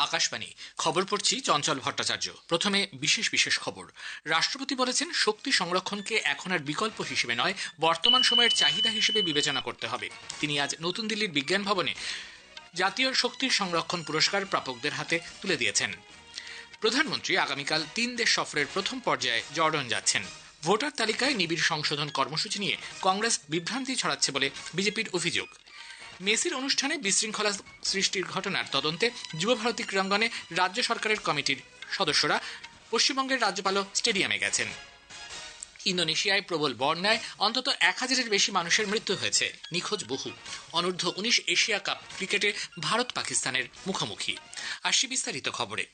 আকাশবাণী খবর পড়ছি চঞ্চল ভট্টাচার্য। প্রথমে বিশেষ বিশেষ খবর। রাষ্ট্রপতি বলেছেন, শক্তি সংরক্ষণকে এখন আর বিকল্প হিসেবে নয়, বর্তমান সময়ের চাহিদা হিসেবে বিবেচনা করতে হবে। তিনি আজ নতুন দিল্লির বিজ্ঞান ভবনে জাতীয় শক্তি সংরক্ষণ পুরস্কার প্রাপকদের হাতে তুলে দিয়েছেন। প্রধানমন্ত্রী আগামীকাল 3 দেশ সফরের প্রথম পর্যায়ে জর্ডান যাচ্ছেন। ভোটার তালিকায় নিবিড় সংশোধন কর্মসূচি নিয়ে কংগ্রেস বিভ্রান্তি ছড়াচ্ছে বলে বিজেপির অভিযোগ। মেসির অনুষ্ঠানে বিশৃঙ্খলা সৃষ্টির ঘটনার তদন্তে যুবভারতী ক্রীড়াঙ্গনে রাজ্য সরকারের কমিটির সদস্যরা পশ্চিমবঙ্গের রাজ্যপালও স্টেডিয়ামে গেছেন। ইন্দোনেশিয়ায় প্রবল বন্যায় অন্তত 1000-এর বেশি মানুষের মৃত্যু হয়েছে, নিখোঁজ বহু। অনূর্ধ্ব 19 এশিয়া কাপ ক্রিকেটে ভারত পাকিস্তানের মুখোমুখি। আসছি বিস্তারিত খবরে।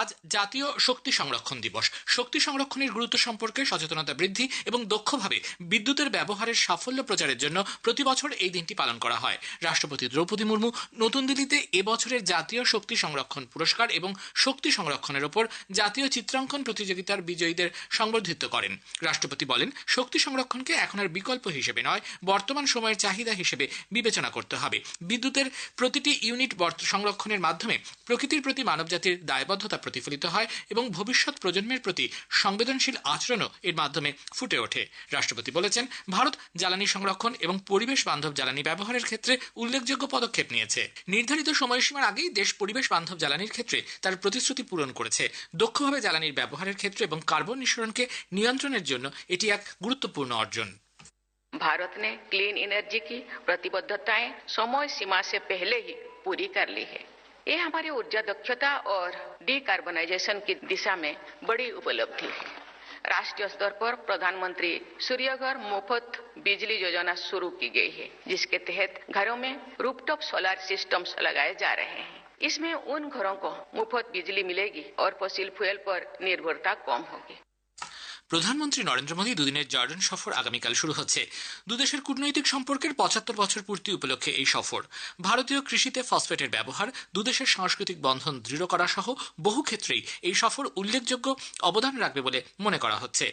আজ জাতীয় শক্তি সংরক্ষণ দিবস। শক্তি সংরক্ষণের গুরুত্ব সম্পর্কে সচেতনতা বৃদ্ধি এবং দক্ষভাবে বিদ্যুতের ব্যবহারের সাফল্য প্রচারের জন্য প্রতি বছর এই দিনটি পালন করা হয়। রাষ্ট্রপতি দ্রৌপদী মুর্মু নতুন দিল্লিতে এবছরের জাতীয় শক্তি সংরক্ষণ পুরস্কার এবং শক্তি সংরক্ষণের ওপর জাতীয় চিত্রাঙ্কন প্রতিযোগিতার বিজয়ীদের সংবর্ধিত করেন। রাষ্ট্রপতি বলেন, শক্তি সংরক্ষণকে এখন আর বিকল্প হিসেবে নয়, বর্তমান সময়ের চাহিদা হিসেবে বিবেচনা করতে হবে। বিদ্যুতের প্রতিটি ইউনিট সংরক্ষণের মাধ্যমে প্রকৃতির প্রতি মানবজাতির দায়বদ্ধতা প্রতিফলিত হয় এবং ভবিষ্যৎ প্রজন্মের প্রতি সংবেদনশীল আচরণও এর মাধ্যমে ফুটে ওঠে। রাষ্ট্রপতি বলেছেন, ভারত জ্বালানি সংরক্ষণ এবং পরিবেশ বান্ধব জ্বালানি ব্যবহারের ক্ষেত্রে উল্লেখযোগ্য পদক্ষেপ নিয়েছে। নির্ধারিত সময়সীমার আগেই দেশ পরিবেশ বান্ধব জ্বালানির ক্ষেত্রে তার প্রতিশ্রুতি পূরণ করেছে। দক্ষভাবে জ্বালানির ব্যবহারের ক্ষেত্রে এবং কার্বন নিঃসরণকে নিয়ন্ত্রণের জন্য এটি এক গুরুত্বপূর্ণ অর্জন। भारत ने क्लीन एनर्जी की प्रतिबद्धताएं समय सीमा से पहले ही पूरी कर ली है। ये हमारी ऊर्जा दक्षता और डिकार्बनाइजेशन की दिशा में बड़ी उपलब्धि है। राष्ट्रीय स्तर पर प्रधानमंत्री सूर्यघर मुफ्त बिजली योजना शुरू की गई है, जिसके तहत घरों में रूफटॉप सोलर सिस्टम्स लगाए जा रहे हैं। इसमें उन घरों को मुफ्त बिजली मिलेगी और फॉसिल फ्यूल पर निर्भरता कम होगी। প্রধানমন্ত্রী নরেন্দ্র মোদী দুদিনের জর্ডান সফর আগামীকাল শুরু হচ্ছে। দুদেশের কূটনৈতিক সম্পর্কের 75 বছর পূর্তি উপলক্ষে এই সফর। ভারতীয় কৃষিতে ফসফেটের ব্যবহার, দুদেশের সাংস্কৃতিক বন্ধন দৃঢ় করা সহ বহু ক্ষেত্রেই এই সফর উল্লেখযোগ্য অবদান রাখবে বলে মনে করা হচ্ছে।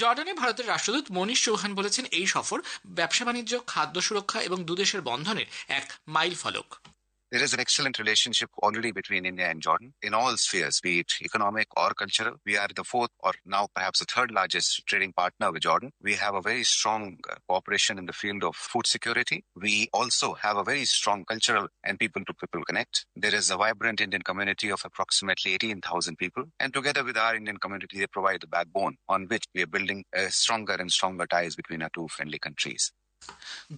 জর্ডানে ভারতের রাষ্ট্রদূত মনীষ চৌহান বলেছেন, এই সফর ব্যবসা বাণিজ্য, খাদ্য সুরক্ষা এবং দুদেশের বন্ধনের এক মাইল ফলক। There is an excellent relationship already between India and Jordan in all spheres, be it economic or cultural. We are the fourth or now perhaps the third largest trading partner with Jordan. We have a very strong cooperation in the field of food security. We also have a very strong cultural and people-to-people connect. There is a vibrant Indian community of approximately 18,000 people. And together with our Indian community, they provide the backbone on which we are building stronger and stronger ties between our two friendly countries.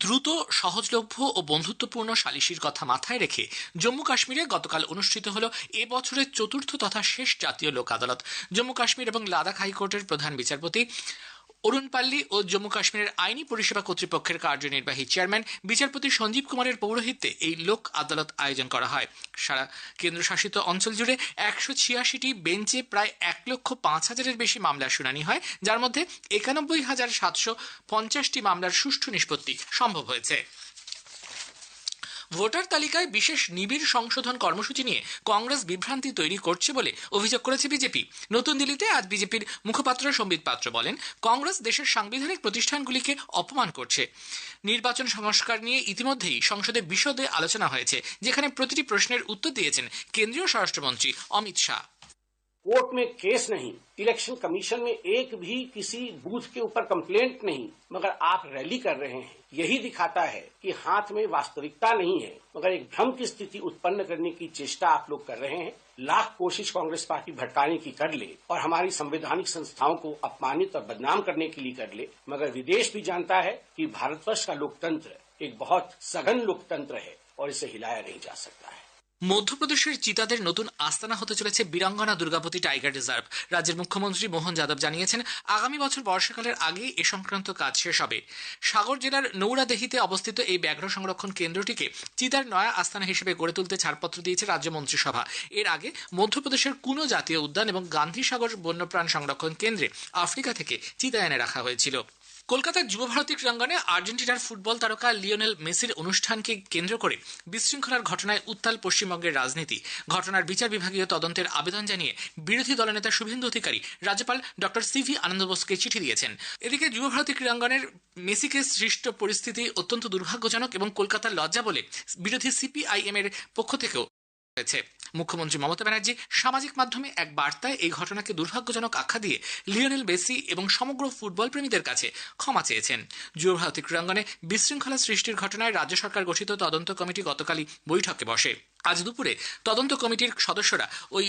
দ্রুত, সহজলভ্য ও বন্ধুত্বপূর্ণ সালিসির কথা মাথায় রেখে জম্মু কাশ্মীরে গতকাল অনুষ্ঠিত হল এবছরের চতুর্থ তথা শেষ জাতীয় লোক আদালত। জম্মু কাশ্মীর এবং লাদাখ হাইকোর্টের প্রধান বিচারপতি অরুণ পাল্লি ও জম্মু কাশ্মীরের আইনি পরিষেবা কর্তৃপক্ষের কার্যনির্বাহী চেয়ারম্যান বিচারপতি সঞ্জীব কুমারের পৌরোহিত্যে এই লোক আদালত আয়োজন করা হয়। সারা কেন্দ্রশাসিত অঞ্চল জুড়ে 186টি বেঞ্চে প্রায় 1,05,000-এর বেশি মামলার শুনানি হয়, যার মধ্যে 91,750টি মামলার সুষ্ঠু নিষ্পত্তি সম্ভব হয়েছে। ভোটার তালিকায় বিশেষ নিবিড় সংশোধন কর্মসূচি নিয়ে কংগ্রেস বিভ্রান্তি তৈরি করছে বলে অভিযোগ করেছে বিজেপি। নতুন দিল্লিতে আজ বিজেপির মুখপাত্র সম্বিত পাত্র বলেন, কংগ্রেস দেশের সাংবিধানিক প্রতিষ্ঠানগুলিকে অপমান করছে। নির্বাচন সংস্কার নিয়ে ইতিমধ্যেই সংসদে বিশদে আলোচনা হয়েছে, যেখানে প্রতিটি প্রশ্নের উত্তর দিয়েছেন কেন্দ্রীয় স্বরাষ্ট্রমন্ত্রী অমিত শাহ। कोर्ट में केस नहीं, इलेक्शन कमीशन में एक भी किसी बूथ के ऊपर कंप्लेंट नहीं, मगर आप रैली कर रहे हैं। यही दिखाता है कि हाथ में वास्तविकता नहीं है, मगर एक भ्रम की स्थिति उत्पन्न करने की चेष्टा आप लोग कर रहे हैं। लाख कोशिश कांग्रेस पार्टी भटकाने की कर ले और हमारी संवैधानिक संस्थाओं को अपमानित और बदनाम करने के लिए कर ले, मगर विदेश भी जानता है कि भारतवर्ष का लोकतंत्र एक बहुत सघन लोकतंत्र है और इसे हिलाया नहीं जा सकता है। মধ্যপ্রদেশের চিতাদের নতুন আস্তানা হতে চলেছে বীরাঙ্গনা দুর্গাবতী টাইগার রিজার্ভ। রাজ্যের মুখ্যমন্ত্রী মোহন যাদব জানিয়েছেন, আগামী বছর বর্ষাকালের আগেই এ সংক্রান্ত কাজ শেষ হবে। সাগর জেলার নৌরাদেহিতে অবস্থিত এই ব্যাঘ্র সংরক্ষণ কেন্দ্রটিকে চিতার নয়া আস্তানা হিসেবে গড়ে তুলতে ছাড়পত্র দিয়েছে রাজ্য মন্ত্রিসভা। এর আগে মধ্যপ্রদেশের কুনো জাতীয় উদ্যান এবং গান্ধী সাগর বন্যপ্রাণ সংরক্ষণ কেন্দ্রে আফ্রিকা থেকে চিতা এনে রাখা হয়েছিল। কলকাতার যুবভারতী ক্রীড়াঙ্গনে আর্জেন্টিনার ফুটবল তারকা লিওনেল মেসির অনুষ্ঠানকে কেন্দ্র করে বিশৃঙ্খলার ঘটনায় উত্তাল পশ্চিমবঙ্গের রাজনীতি। ঘটনার বিচার বিভাগীয় তদন্তের আবেদন জানিয়ে বিরোধী দলনেতা শুভেন্দু অধিকারী রাজ্যপাল ডক্টর সিভি আনন্দ বোসকে চিঠি দিয়েছেন। এদিকে যুবভারতী ক্রীড়াঙ্গনের মেসিকে সৃষ্ট পরিস্থিতি অত্যন্ত দুর্ভাগ্যজনক এবং কলকাতার লজ্জা বলে বিরোধী সিপিআইএম এর পক্ষ থেকেও হয়েছে। মুখ্যমন্ত্রী মমতা ব্যানার্জি সামাজিক মাধ্যমে এক বার্তায় এই ঘটনাকে দুর্ভাগ্যজনক আখ্যা দিয়ে লিওনেল মেসি এবং সমগ্র ফুটবল প্রেমীদের কাছে ক্ষমা চেয়েছেন। যুবভারতী ক্রীড়াঙ্গনে বিশৃঙ্খলা সৃষ্টির ঘটনায় রাজ্য সরকার গঠিত তদন্ত কমিটি গতকালই বৈঠকে বসে। আজ দুপুরে তদন্ত কমিটির সদস্যরা ওই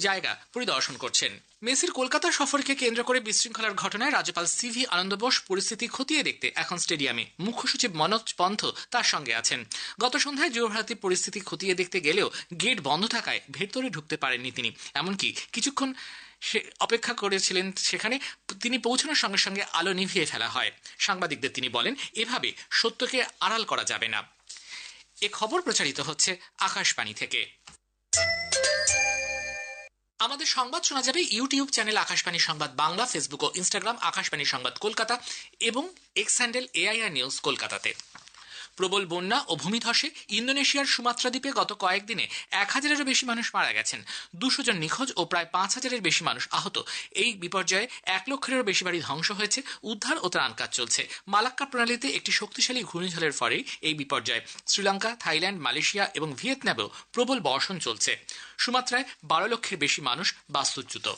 জায়গা পরিদর্শন করছেন। মেসির কলকাতা সফরকে কেন্দ্র করে বিশৃঙ্খলার ঘটনায় রাজ্যপাল সিভি আনন্দ বোস পরিস্থিতি খতিয়ে দেখতে এখন স্টেডিয়ামে। মুখ্য সচিব মনোজ পন্থ তার সঙ্গে আছেন। গত সন্ধ্যায় যুবভারতী পরিস্থিতি খতিয়ে দেখতে গেলেও গেট বন্ধ থাকায় ভেতরে ঢুকতে পারেননি তিনি। এমনকি কিছুক্ষণ সে অপেক্ষা করেছিলেন সেখানে। তিনি পৌঁছানোর সঙ্গে সঙ্গে আলো নিভিয়ে ফেলা হয়। সাংবাদিকদের তিনি বলেন, এভাবে সত্যকে আড়াল করা যাবে না। এ খবর প্রচারিত হচ্ছে আকাশবাণী থেকে। আমাদের সংবাদ শোনা যাবে ইউটিউব চ্যানেল আকাশবাণী সংবাদ বাংলা, ফেসবুক ও ইনস্টাগ্রাম আকাশবাণী সংবাদ কলকাতা এবং এক্স হ্যান্ডেল AIR নিউজ কলকাতাতে। প্রবল বন্যা ও ভূমিধসে ইন্দোনেশিয়ার সুমাত্রা দ্বীপে গত কয়েকদিনে 1000-এরও বেশি মানুষ মারা গেছেন, 200 জন নিখোঁজ ও প্রায় 5000-এর বেশি মানুষ আহত। এই বিপর্যয়ে 1 লক্ষেরও বেশি বাড়ি ধ্বংস হয়েছে। উদ্ধার ও ত্রাণ কাজ চলছে। মালাক্কা প্রণালীতে একটি শক্তিশালী ঘূর্ণিঝড়ের ফলেই এই বিপর্যয়। শ্রীলঙ্কা, থাইল্যান্ড, মালয়েশিয়া এবং ভিয়েতনামেও প্রবল বর্ষণ চলছে। সুমাত্রায় 12 লক্ষের বেশি মানুষ বাস্তুচ্যুত।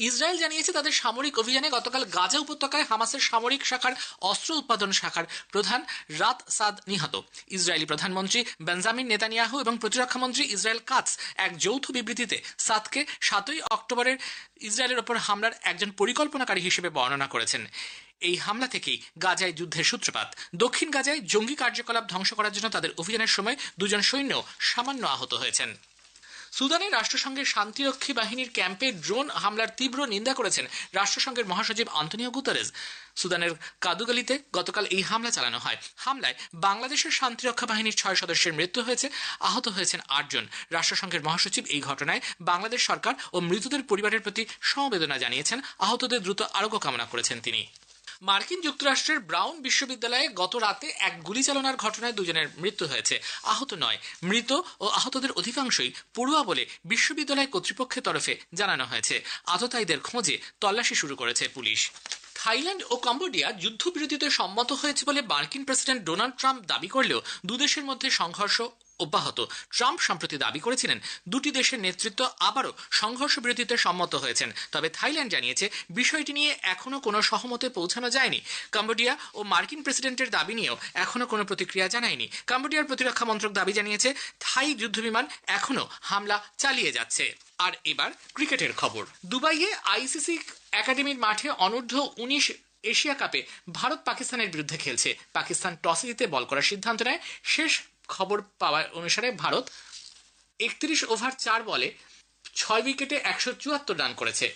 ইসরায়েল জানিয়েছে তাদের সামরিক অভিযানে গতকাল গাজা উপত্যকায় হামাসের সামরিক শাখার অস্ত্র উৎপাদন শাখার প্রধান রাত সাদ নিহত। ইসরায়েলি প্রধানমন্ত্রী বেঞ্জামিন নেতানিয়াহু এবং প্রতিরক্ষামন্ত্রী ইসরায়েল কাটস এক যৌথ বিবৃতিতে সাদকে 7ই অক্টোবরের ইসরায়েলের ওপর হামলার একজন পরিকল্পনাকারী হিসেবে বর্ণনা করেছেন। এই হামলা থেকেই গাজায় যুদ্ধের সূত্রপাত। দক্ষিণ গাজায় জঙ্গি কার্যকলাপ ধ্বংস করার জন্য তাদের অভিযানের সময় 2 জন সৈন্য সামান্য আহত হয়েছেন। সুদানের রাষ্ট্রসংঘের শান্তিরক্ষী বাহিনীর ক্যাম্পে ড্রোন হামলার তীব্র নিন্দা করেছেন রাষ্ট্রসংঘের মহাসচিব আন্তোনিও গুতেরেস। সুদানের কাদুগালিতে গতকাল এই হামলা চালানো হয়। হামলায় বাংলাদেশের শান্তিরক্ষা বাহিনীর 6 সদস্যের মৃত্যু হয়েছে, আহত হয়েছেন 8 জন। রাষ্ট্রসংঘের মহাসচিব এই ঘটনায় বাংলাদেশ সরকার ও মৃতদের পরিবারের প্রতি সমবেদনা জানিয়েছেন। আহতদের দ্রুত আরোগ্য কামনা করেছেন তিনি। মার্কিন যুক্তরাষ্ট্রের ব্রাউন বিশ্ববিদ্যালয়ে গত রাতে এক গুলি চালনার ঘটনায় 2 জনের মৃত্যু হয়েছে, আহত 9। মৃত ও আহতদের অধিকাংশই পড়ুয়া বলে বিশ্ববিদ্যালয় কর্তৃপক্ষের তরফে জানানো হয়েছে। আততায়ীদের খোঁজে তল্লাশি শুরু করেছে পুলিশ। থাইল্যান্ড ও কম্বোডিয়া যুদ্ধবিরতিতে সম্মত হয়েছে বলে মার্কিন প্রেসিডেন্ট ডোনাল্ড ট্রাম্প দাবি করলেও দুদেশের মধ্যে সংঘর্ষ অব্যাহত। ট্রাম্প সম্প্রতি দাবি করেছিলেন দুটি দেশের নেতৃত্ব আবারও সংঘর্ষ বিরতিতে সম্মত হয়েছেন। তবে থাইল্যান্ড জানিয়েছে বিষয়টি নিয়ে এখনো কোনো সহমতে পৌঁছানো যায়নি। কম্বোডিয়া ও মার্কিন প্রেসিডেন্টের দাবি নিয়েও এখনো কোনো প্রতিক্রিয়া জানায়নি। কম্বোডিয়ার প্রতিরক্ষা মন্ত্রক দাবি জানিয়েছে থাই যুদ্ধবিমান এখনো হামলা চালিয়ে যাচ্ছে। আর এবার ক্রিকেটের খবর। দুবাইয়ে আইসিসি একাডেমির মাঠে অনূর্ধ্ব 19 এশিয়া কাপে ভারত পাকিস্তানের বিরুদ্ধে খেলছে। পাকিস্তান টসে জিতে বল করার সিদ্ধান্ত নেয়। শেষ খবর পাওয়া অনুসারে ভারত 31 ওভার 4 বলে 6 উইকেটে 174 রান করেছে।